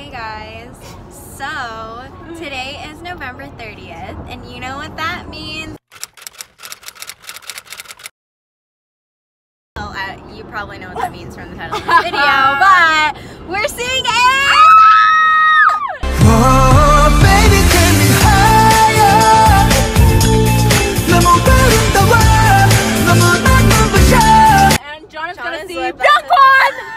Hey guys, so today is November 30th and you know what that means? Well, you probably know what that means from the title of this video, but we're seeing A.C.E! And John is gonna see Byung-kwon!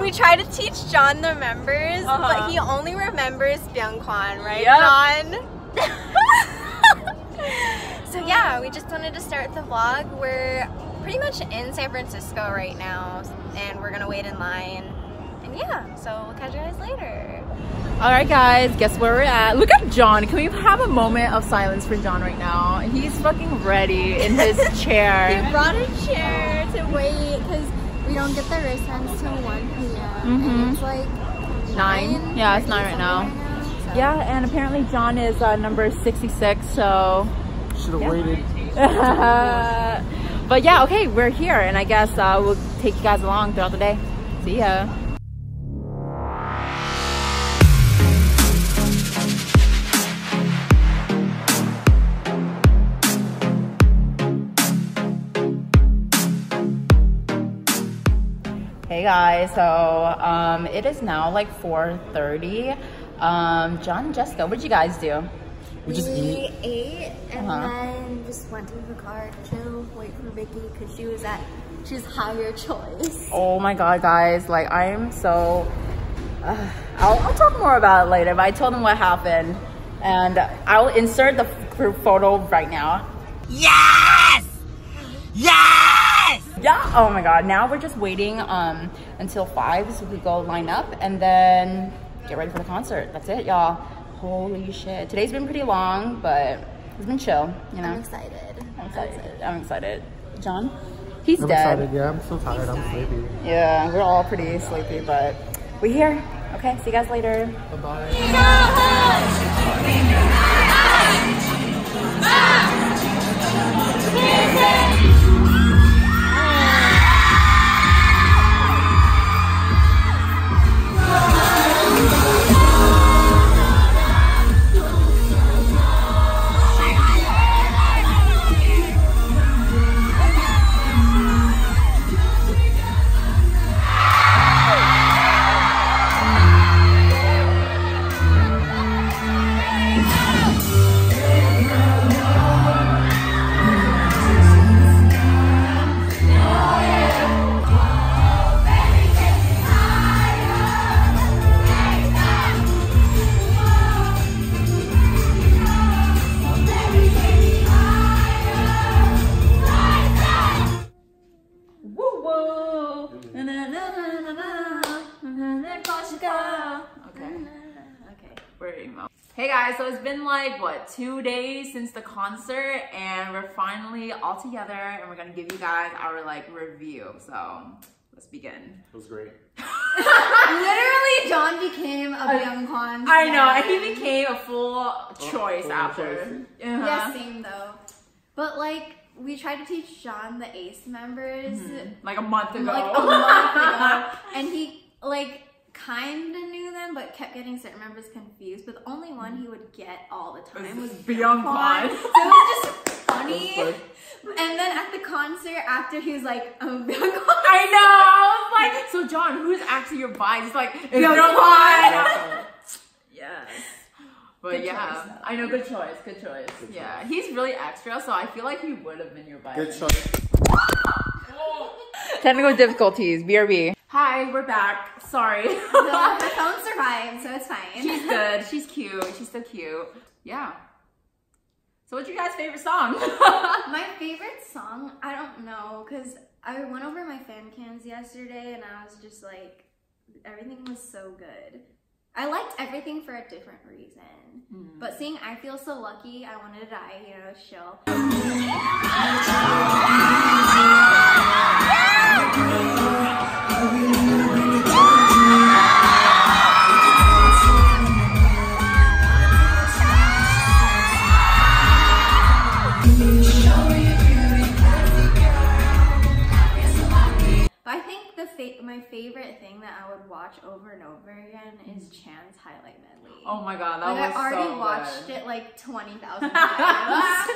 We try to teach John the members, but he only remembers Byung-kwon, right, John? So yeah, we just wanted to start the vlog. We're pretty much in San Francisco right now, and we're gonna wait in line. And yeah, so we'll catch you guys later. Alright guys, guess where we're at? Look at John. Can we have a moment of silence for John right now? He's fucking ready in his chair. He brought a chair to wait because we don't get the wristbands till 1 p.m. And it's like 9. Yeah, it's 9 right now. So. Yeah, and apparently John is number 66, so... Should have waited. But yeah, okay, we're here, and I guess we'll take you guys along throughout the day. See ya. Hey guys, so it is now like 4:30. John and Jessica, what did you guys do? We ate and then just went to the car to chill, wait for Vicky because she's higher choice. Oh my god, guys, like I am so I'll talk more about it later, but I told them what happened and I'll insert the group photo right now. Yes! Yes! Yeah, oh my god, now we're just waiting until 5 so we go line up and then get ready for the concert. That's it, y'all. Holy shit. Today's been pretty long, but it's been chill, you know? I'm excited. I'm excited. John? He's dead. Excited, yeah, I'm so tired, I'm sleepy. Yeah, we're all pretty sleepy, but we're here. Okay, see you guys later. Bye-bye. Hey guys, so it's been like, what, 2 days since the concert and we're finally all together and we're gonna give you guys our like review. So let's begin. It was great. Literally, John became a Byung-kwon. I know, and he became a full choice after. Yeah, same though. But like, we tried to teach John the A.C.E members like a month ago. And he like kind of knew them, but kept getting certain members confused. But the only one he would get all the time was Byung-kwon. So it was just funny. And then at the concert, after he was like, Byung-kwon. I know. I was like, so John, who's actually your vibe? It's like Byung-kwon. Yes. But good choice, I know, good choice. Good yeah, he's really extra, so I feel like he would have been your vibe. Good choice. Technical difficulties, BRB. Hi, we're back. Sorry. The phone survived, so it's fine. She's good. She's cute. She's so cute. Yeah. So what's your guys' favorite song? My favorite song? I don't know, because I went over my fan cams yesterday and I was just like, everything was so good. I liked everything for a different reason. But seeing I Feel So Lucky, I Wanted to Die, you know, chill. But I think my favorite thing that I would watch over and over again is Chan's highlight medley. Oh my god, that like, was I already so watched good. it like 20,000 times.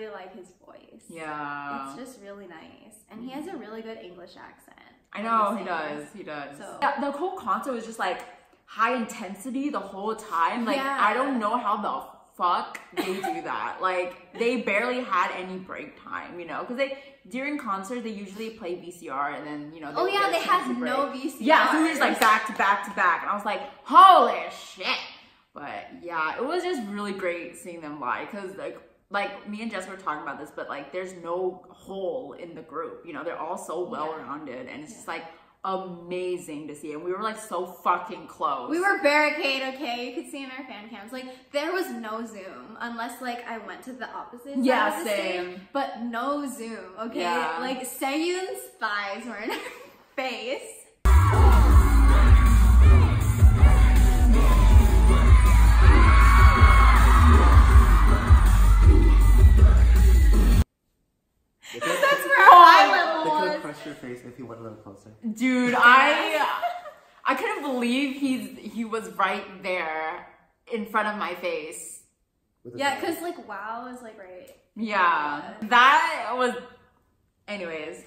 really like his voice. Yeah. It's just really nice. And he has a really good English accent. I know, he does. So yeah, the whole concert was just like high intensity the whole time. Like, I don't know how the fuck they do that. Like, they barely had any break time, you know? Because during concerts, they usually play VCR and then, you know, they had no VCR. Yeah, so we were just like back to back to back. And I was like, holy shit. But yeah, it was just really great seeing them live. Because like me and Jess were talking about this, but like there's no hole in the group, you know, they're all so well-rounded and it's just like amazing to see. And we were like so fucking close. We were barricade, okay? You could see in our fan cams, like there was no zoom unless like I went to the opposite side of the stage, but no zoom, okay? Yeah. Like Seyun's thighs were in her face. That's where eye level was. They could have crushed your face if you went a little closer. Dude, I couldn't believe he was right there in front of my face. Yeah, because like WOW is like right. Yeah, that was. Anyways,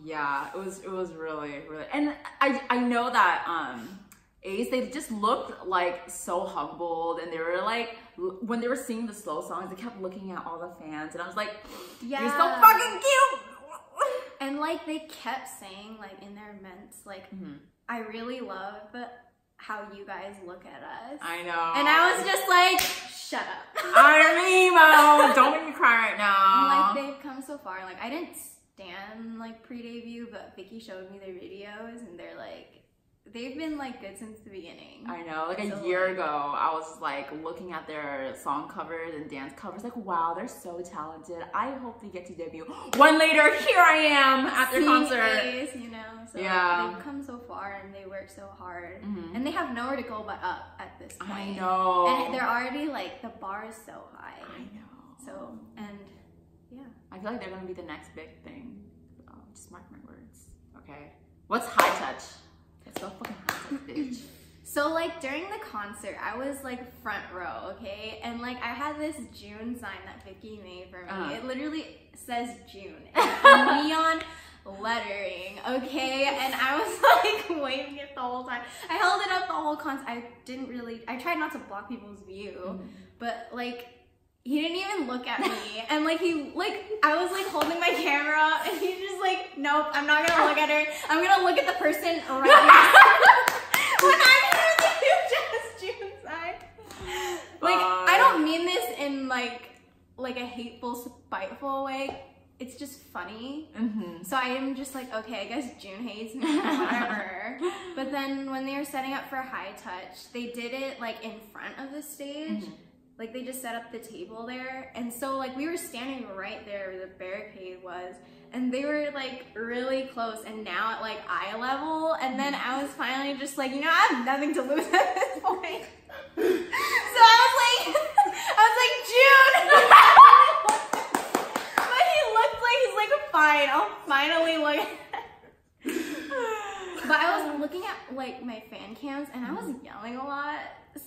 yeah, it was really, and I know that A.C.E, they just looked like so humbled, and they were like, when they were singing the slow songs, they kept looking at all the fans, and I was like, you're so fucking cute. And like they kept saying like in their ments, like, I really love how you guys look at us. I know. And I was just like, shut up. I'm emo. Don't make me cry right now. And like they've come so far. Like I didn't stan like pre-debut, but Vicky showed me their videos, and they're like, they've been like good since the beginning. I know, like a year ago, I was like looking at their song covers and dance covers, like wow, they're so talented. I hope they get to debut. One later, here I am at their concert. A.C.E, you know, so they've come so far and they work so hard, and they have nowhere to go but up at this point. I know, and they're already like the bar is so high. I know. So and yeah, I feel like they're gonna be the next big thing. Just mark my words. Okay, what's high touch? It's so fucking hot, bitch. So like during the concert, I was like front row, okay? And like I had this June sign that Vicky made for me. It literally says June in neon lettering, okay? And I was like waving it the whole time. I held it up the whole concert. I tried not to block people's view, but like he didn't even look at me. And like I was like holding my camera and he's just like, nope, I'm not gonna look at her. I'm gonna look at the person right now. When I'm here with just June side. Like, I don't mean this in like a hateful, spiteful way. It's just funny. So I am just like, okay, I guess June hates me, whatever. But then when they were setting up for high touch, they did it like in front of the stage. Like they just set up the table there, and so like we were standing right there where the barricade was, and they were like really close and now at like eye level, and then I was finally just like, you know, I have nothing to lose at this point. So I was like June. But he looked like he's like, fine, I'll finally look at. But I was looking at like my fan cams and I was yelling a lot.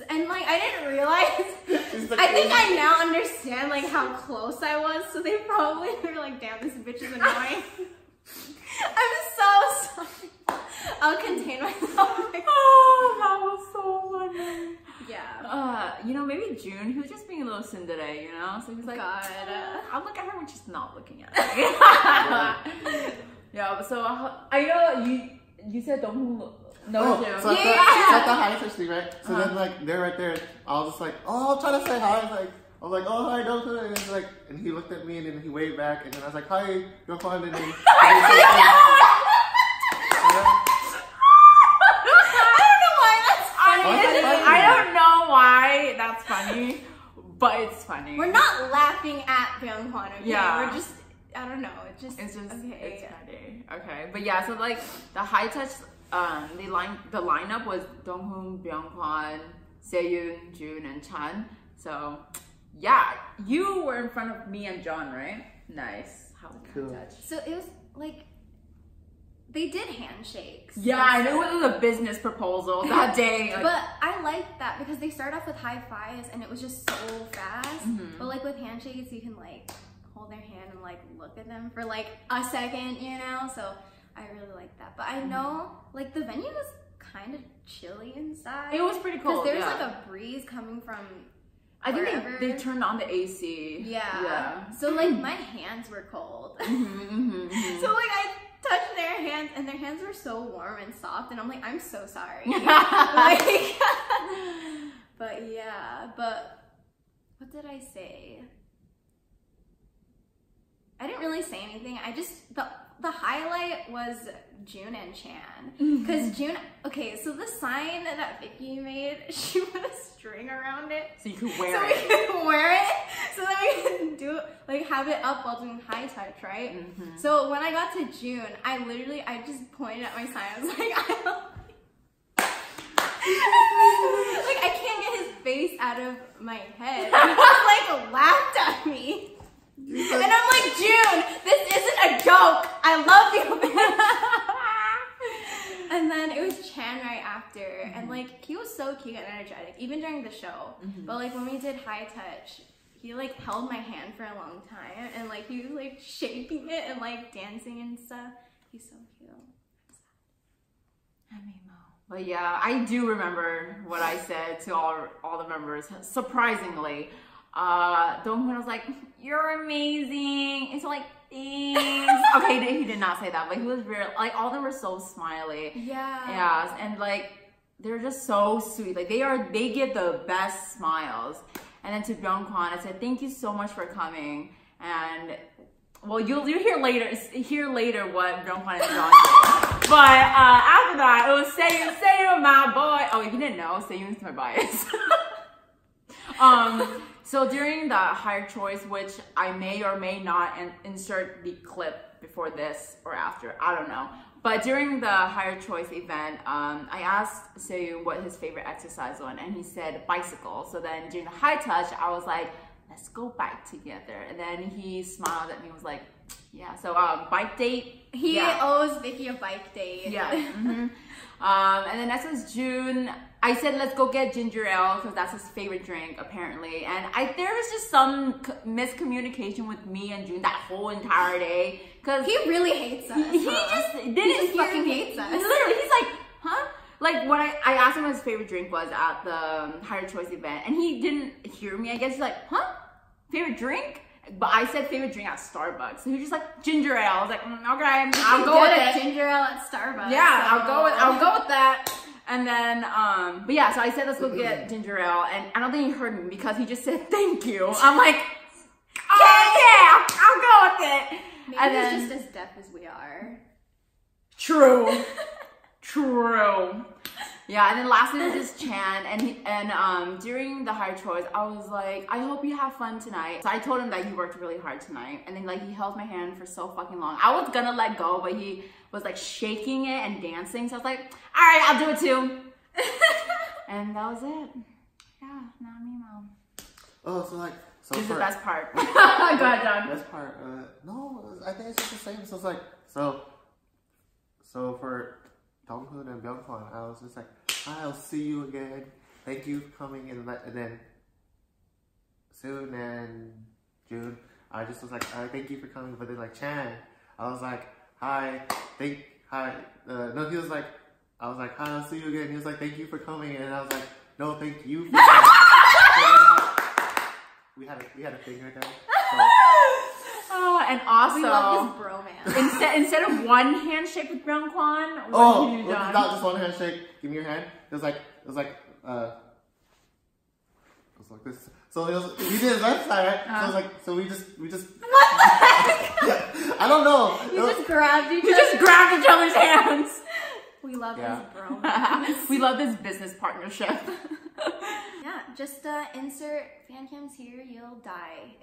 And like I didn't realize, I think I now understand like how close I was, so they probably were like, damn, this bitch is annoying. I'm so sorry. I'll contain myself. Oh, that was so funny. Yeah. You know, maybe June, he was just being a little tsundere, you know? So he's like, God. I'll look at her when she's not looking at me. Yeah, so I know you said don't look. No, so at the high touch thing, right? So then, like, they're right there. I was just like, oh, I'm trying to say hi. I was like, oh, hi, don't do it. And, like, and he looked at me and then he waved back. And then I was like, hi, you're fine. And then but it's funny. We're not laughing at Byung-hwan, okay? Yeah. We're just, I don't know, it's just okay. it's funny. Okay, but yeah, so like the high touch, the lineup was Donghoon, Byung-hwan, Seyun, Jun, and Chan. So yeah, you were in front of me and John, right? Nice. How was the high touch? So it was like, they did handshakes. Yeah, I knew it was a business proposal that day. Like, but I liked that because they start off with high fives and it was just so fast. But like with handshakes, you can like hold their hand and like look at them for like a second, you know? So I really like that. But I know like the venue was kind of chilly inside. it was pretty cold. Because there was like a breeze coming from I think wherever. they turned on the A.C.E. Yeah. So like my hands were cold. So like I touched their hands and their hands were so warm and soft and I'm like, I'm so sorry. Like, but yeah, but what did I say? I didn't really say anything. I just, the highlight was Jun and Chan. Because Jun, okay, so the sign that Vicky made, she put a string around it. So you could wear so it. we could wear it. So that we can do, like, have it up while doing high touch, right? So when I got to Jun, I just pointed at my sign. I was like, I don't like, I can't get his face out of my head. He just, like, laughed at me. And I'm like, Jun, this isn't a joke. I love you. And then it was Chan right after. And like, he was so cute and energetic, even during the show. But like when we did high touch, he like held my hand for a long time. And like, he was like shaking it and like dancing and stuff. He's so cute. But yeah, I do remember what I said to all the members. Surprisingly, Donghoon was like, "You're amazing." It's like, thanks. Okay, he did not say that, but he was very like, all of them were so smiley. Yeah. Yes, and like they're just so sweet. Like they give the best smiles. And then to Byung-hwan, I said, "Thank you so much for coming." And well, you'll hear later what Byung-hwan and John did. But after that, it was Seyun, my boy. Oh, if you didn't know, Seyun's my bias. So during the higher choice, which I may or may not insert the clip before this or after, I don't know. But during the higher choice event, I asked Seyun what his favorite exercise was, and he said bicycle. So then during the high touch, I was like, let's go bike together. And then he smiled at me and was like, yeah, so bike date. He owes Vicky a bike date. Yeah. And then next was Jun. I said, let's go get ginger ale because that's his favorite drink, apparently. And there was just some miscommunication with me and Jun that whole entire day. Because he really hates us. He just didn't fucking hates us. Literally, he's like, huh? Like when I asked him what his favorite drink was at the higher choice event, and he didn't hear me. I guess he's like, huh? Favorite drink? But I said favorite drink at Starbucks. So he was just like, ginger ale. I was like, okay, I'll go with it. Ginger ale at Starbucks. Yeah, so. I'll go with that. And then, but yeah, so I said, let's go get ginger ale. And I don't think he heard me because he just said, thank you. I'm like, oh yeah, I'll go with it. Maybe and he's just as deaf as we are. True. True. Yeah, and then lastly was just Chan, and during the higher choice, I was like, I hope you have fun tonight. So I told him that he worked really hard tonight, and then like he held my hand for so fucking long. I was gonna let go, but he was like shaking it and dancing, so I was like, all right, I'll do it too. And that was it. Yeah, not me, Mom. Oh, so this is the best part. Go ahead, John. Best part, no, I think it's just the same. So it's like, so for Donghoon and Byung-hwan, I was just like, I'll see you again. Thank you for coming. And then Soon and Jun, I just was like, thank you for coming. But then like Chan, I was like, hi. No, he was like, I was like, hi, I'll see you again. He was like, thank you for coming. And I was like, no, thank you for coming. we had a thing right there. So, and also, we love this bromance. Instead of one handshake with Byung-hwan, what did you do, John? Not just one handshake. Give me your hand. It was like this. So he did his left side, right? So it was like, so we just. What the heck? I don't know. You just grabbed each other's hands. We love this bromance. We love this business partnership. Yeah. just insert fan cams here, you'll die.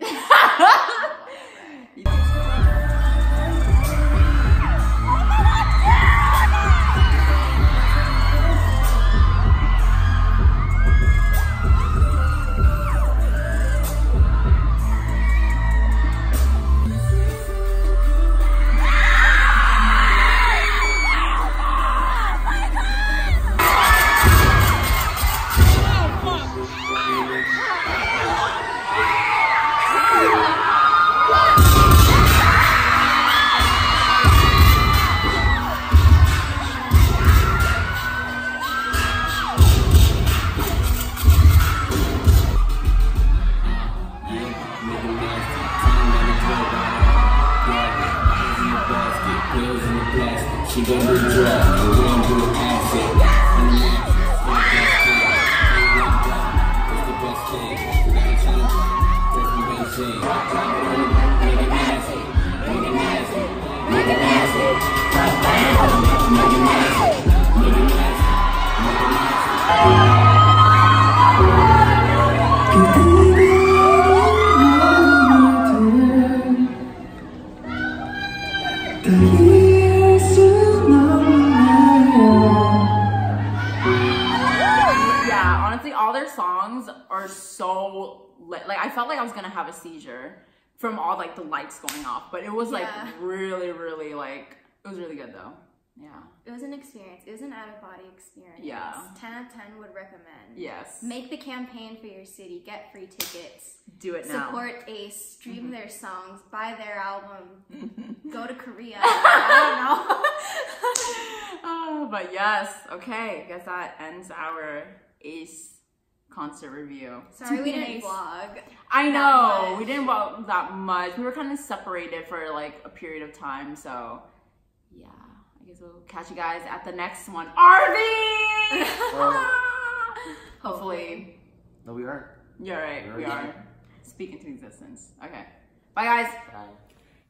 She gon' do drugs, and we gon' do acid. It's the best thing. We gotta change it. That's from Beijing. Make it nasty. Make it nasty. Make it nasty. Make it nasty. Make it nasty. Make it nasty. All their songs are so lit. Like I felt like I was gonna have a seizure from all like the lights going off, but it was like really like, it was really good though. Yeah, it was an experience. It was an out-of-body experience. Yeah, 10 out of 10 would recommend. Yes, make the campaign for your city, get free tickets, do it now, support A.C.E, stream their songs, buy their album, go to Korea. I don't know. Oh, but yes, okay, I guess that ends our A.C.E concert review. Sorry we didn't vlog. I know, we didn't vlog that much. We were kind of separated for like a period of time, so yeah, I guess we'll catch you guys at the next one. RV! Hopefully. No, we are. You're right, we are. Speaking to existence. Okay. Bye guys. Bye.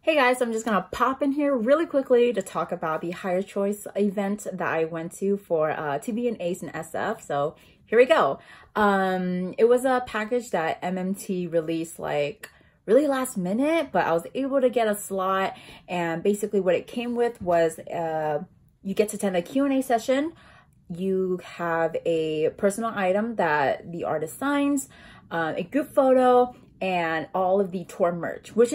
Hey guys, I'm just gonna pop in here really quickly to talk about the Higher Choice event that I went to for to be an ACE and SF. So here we go. It was a package that MMT released like really last minute, but I was able to get a slot, and basically what it came with was you get to attend a Q&A session. You have a personal item that the artist signs, a group photo, and all of the tour merch, which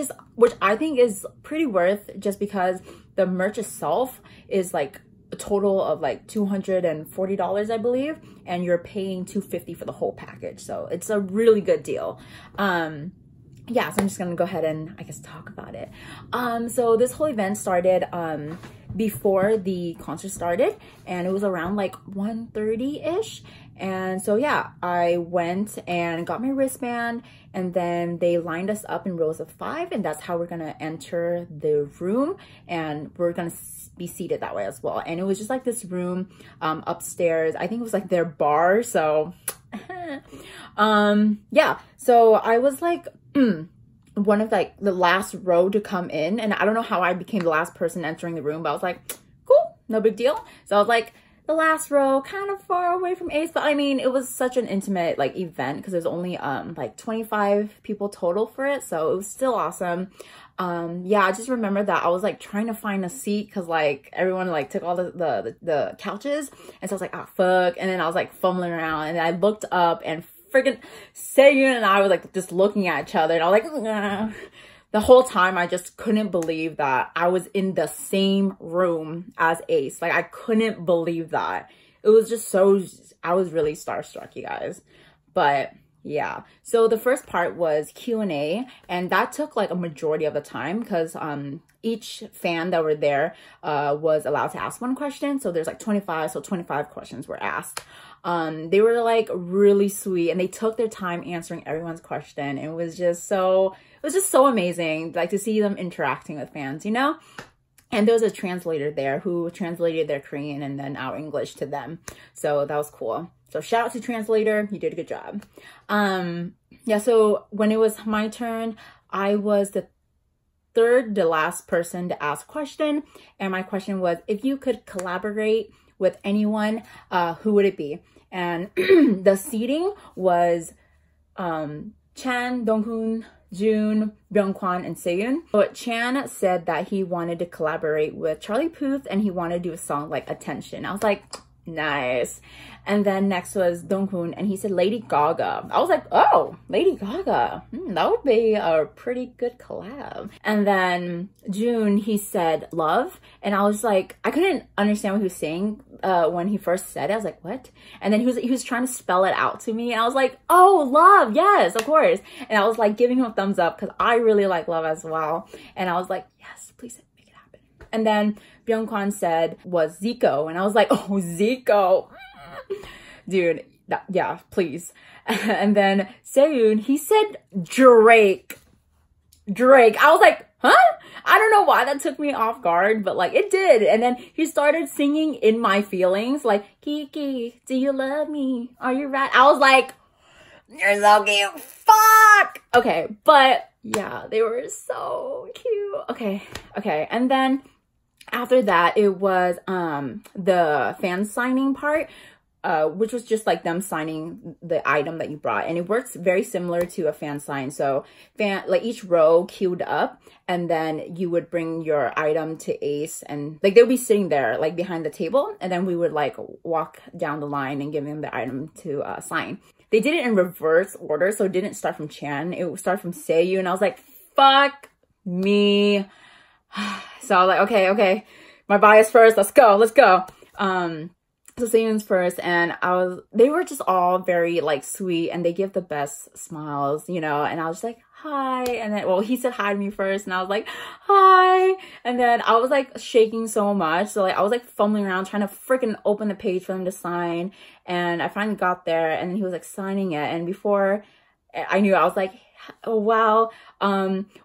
I think is pretty worth, just because the merch itself is like a total of like $240, I believe, and you're paying $250 for the whole package. So it's a really good deal. Yeah, so I'm just gonna go ahead and I guess talk about it. So this whole event started before the concert started, and it was around like 1:30-ish. And so yeah, I went and got my wristband, and then they lined us up in rows of 5, and that's how we're gonna enter the room, and we're gonna be seated that way as well. And it was just like this room upstairs. I think it was like their bar. So yeah, so I was like one of like the last row to come in, and I don't know how I became the last person entering the room, but I was like, cool, no big deal. So I was like the last row, kind of far away from ACE, but I mean, it was such an intimate like event because there's only like 25 people total for it, so it was still awesome. Yeah, I just remember that I was like trying to find a seat because like everyone like took all the couches, and so I was like, ah, fuck. And then I was like fumbling around, and I looked up, and freaking Sagan and I was like just looking at each other, and I was like, nah. The whole time I just couldn't believe that I was in the same room as ACE. Like I couldn't believe that. It was just so, I was really starstruck, you guys. But yeah, so the first part was Q&A, and that took like a majority of the time because each fan that were there was allowed to ask one question. So there's like 25, so 25 questions were asked. They were like really sweet, and they took their time answering everyone's question. It was just so amazing, like to see them interacting with fans, you know? And there was a translator there who translated their Korean and then our English to them. So that was cool. So shout out to translator, you did a good job. Yeah, so when it was my turn, I was the third to last person to ask a question. And my question was, if you could collaborate with anyone, who would it be? And the seating was Chan, Donghoon, June, Byungkwan, and Seyoon. But Chan said that he wanted to collaborate with Charlie Puth and he wanted to do a song like Attention. I was like, nice. And then next was Donghoon and he said Lady Gaga. I was like, oh, Lady Gaga. That would be a pretty good collab. And then June, he said Love. And I was like, I couldn't understand what he was saying when he first said it. I was like, what? And then he was trying to spell it out to me. And I was like, oh, Love. Yes, of course. And I was like giving him a thumbs up because I really like Love as well. And I was like, yes, please make it happen. And then Byungkwan said was Zico. And I was like, oh, Zico. Dude, yeah, please. And then Seyoon, he said Drake. I was like, huh? I don't know why that took me off guard, but like it did. And then he started singing In My Feelings, like, Kiki, do you love me? Are you right? I was like, you're so cute. Fuck. Okay, but yeah, they were so cute. Okay. And then after that, it was the fan signing part, which was just like them signing the item that you brought. And it works very similar to a fan sign. So like each row queued up and then you would bring your item to Ace and like they'll be sitting there like behind the table. And then we would like walk down the line and give them the item to sign. They did it in reverse order. So it didn't start from Chan. It would start from Seyoon. And I was like, fuck me. So I was like, okay, my bias first, let's go. So Seyoon's first, and they were just all very like sweet, and they give the best smiles, you know, and I was like, hi, and then, well, he said hi to me first, and I was like, hi, and then I was like shaking so much, so like I was like fumbling around trying to freaking open the page for them to sign, and I finally got there, and he was like signing it, and before I knew, I was like, oh wow,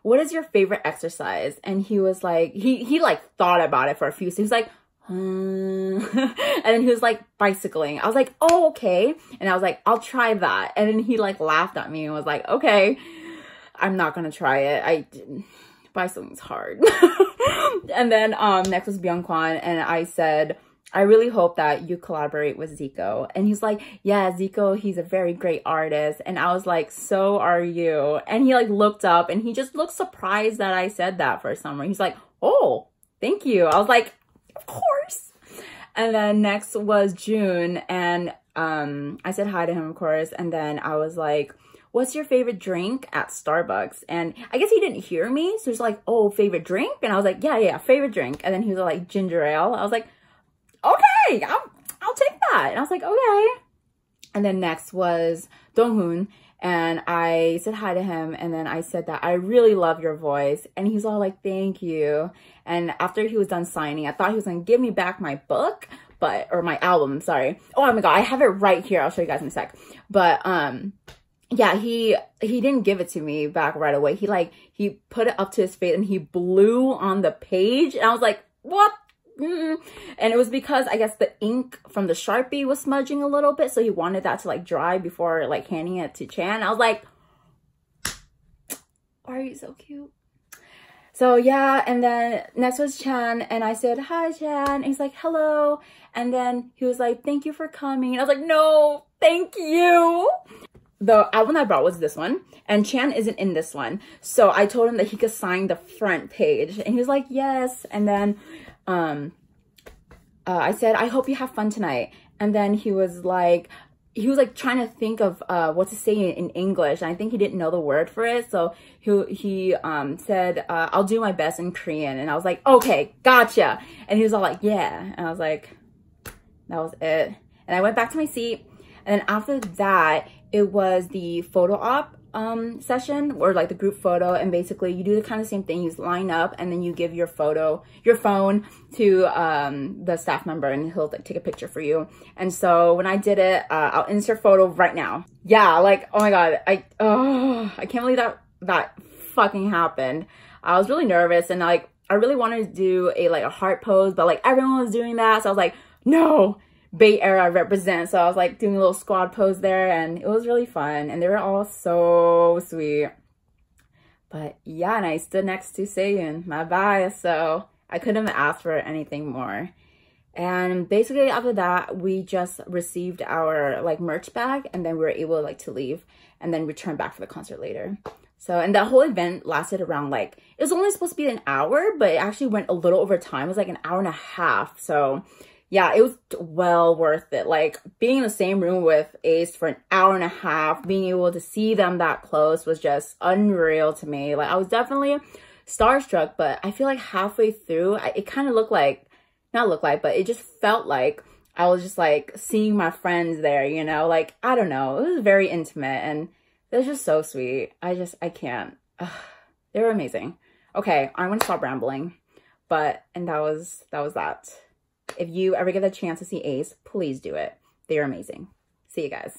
what is your favorite exercise? And he was like, he like thought about it for a few, so he was like, and then he was like bicycling. I was like, oh, okay. And I was like, I'll try that. And then he like laughed at me and was like, okay, I'm not gonna try it. Bicycling's hard. And then next was Byungkwan, and I said, I really hope that you collaborate with Zico. And he's like, yeah, Zico, he's a very great artist. And I was like, so are you. And he like looked up and he just looked surprised that I said that for some reason. He's like, oh, thank you. I was like, of course. And then next was June, and I said hi to him, of course, and then I was like, what's your favorite drink at Starbucks? And I guess he didn't hear me, so he's like, oh, favorite drink? And I was like, yeah, favorite drink. And then he was like, ginger ale. I was like, okay, I'll take that. And I was like, okay. And then next was Donghoon, and I said hi to him, and then I said that I really love your voice, and he's all like, thank you. And after he was done signing, I thought he was gonna give me back my book, or my album, sorry. Oh my god, I have it right here. I'll show you guys in a sec. But yeah, he didn't give it to me back right away. He put it up to his face and he blew on the page, and I was like, what? And it was because I guess the ink from the Sharpie was smudging a little bit, so he wanted that to like dry before like handing it to Chan. I was like, are you so cute? So yeah, and then next was Chan, and I said, hi Chan, and he's like, hello, and then he was like, thank you for coming. And I was like, no, thank you. The album I brought was this one, and Chan isn't in this one, so I told him that he could sign the front page, and he was like, yes. And then I said, I hope you have fun tonight. And then he was like trying to think of what to say in English, and I think he didn't know the word for it, so he said, I'll do my best in Korean. And I was like, okay, gotcha. And he was all like, yeah. And I was like, that was it. And I went back to my seat, and then after that, it was the photo op session, or like the group photo, and basically you do the kind of same thing. You line up and then you give your phone to the staff member, and he'll like take a picture for you. And so when I did it, I'll insert photo right now. Yeah, like, oh my god, I can't believe that fucking happened. I was really nervous, and like I really wanted to do a heart pose, but like everyone was doing that, so I was like, no, Bay Area represent. So I was like doing a little squad pose there, and it was really fun, and they were all so sweet. But yeah, and I stood next to Seyoon, my bias, so I couldn't have asked for anything more. And basically after that, we just received our like merch bag, and then we were able like to leave and then return back for the concert later. So, and that whole event lasted around like, it was only supposed to be an hour, but it actually went a little over time. It was like an hour and a half. So yeah, it was well worth it. Like being in the same room with Ace for an hour and a half, being able to see them that close was just unreal to me. Like I was definitely starstruck, but I feel like halfway through, it kind of looked like, not look like, but it just felt like I was just like seeing my friends there, you know, like, I don't know. It was very intimate and it was just so sweet. I can't. They were amazing. Okay, I'm going to stop rambling, and that was that. If you ever get a chance to see Ace, please do it. They're amazing. See you guys.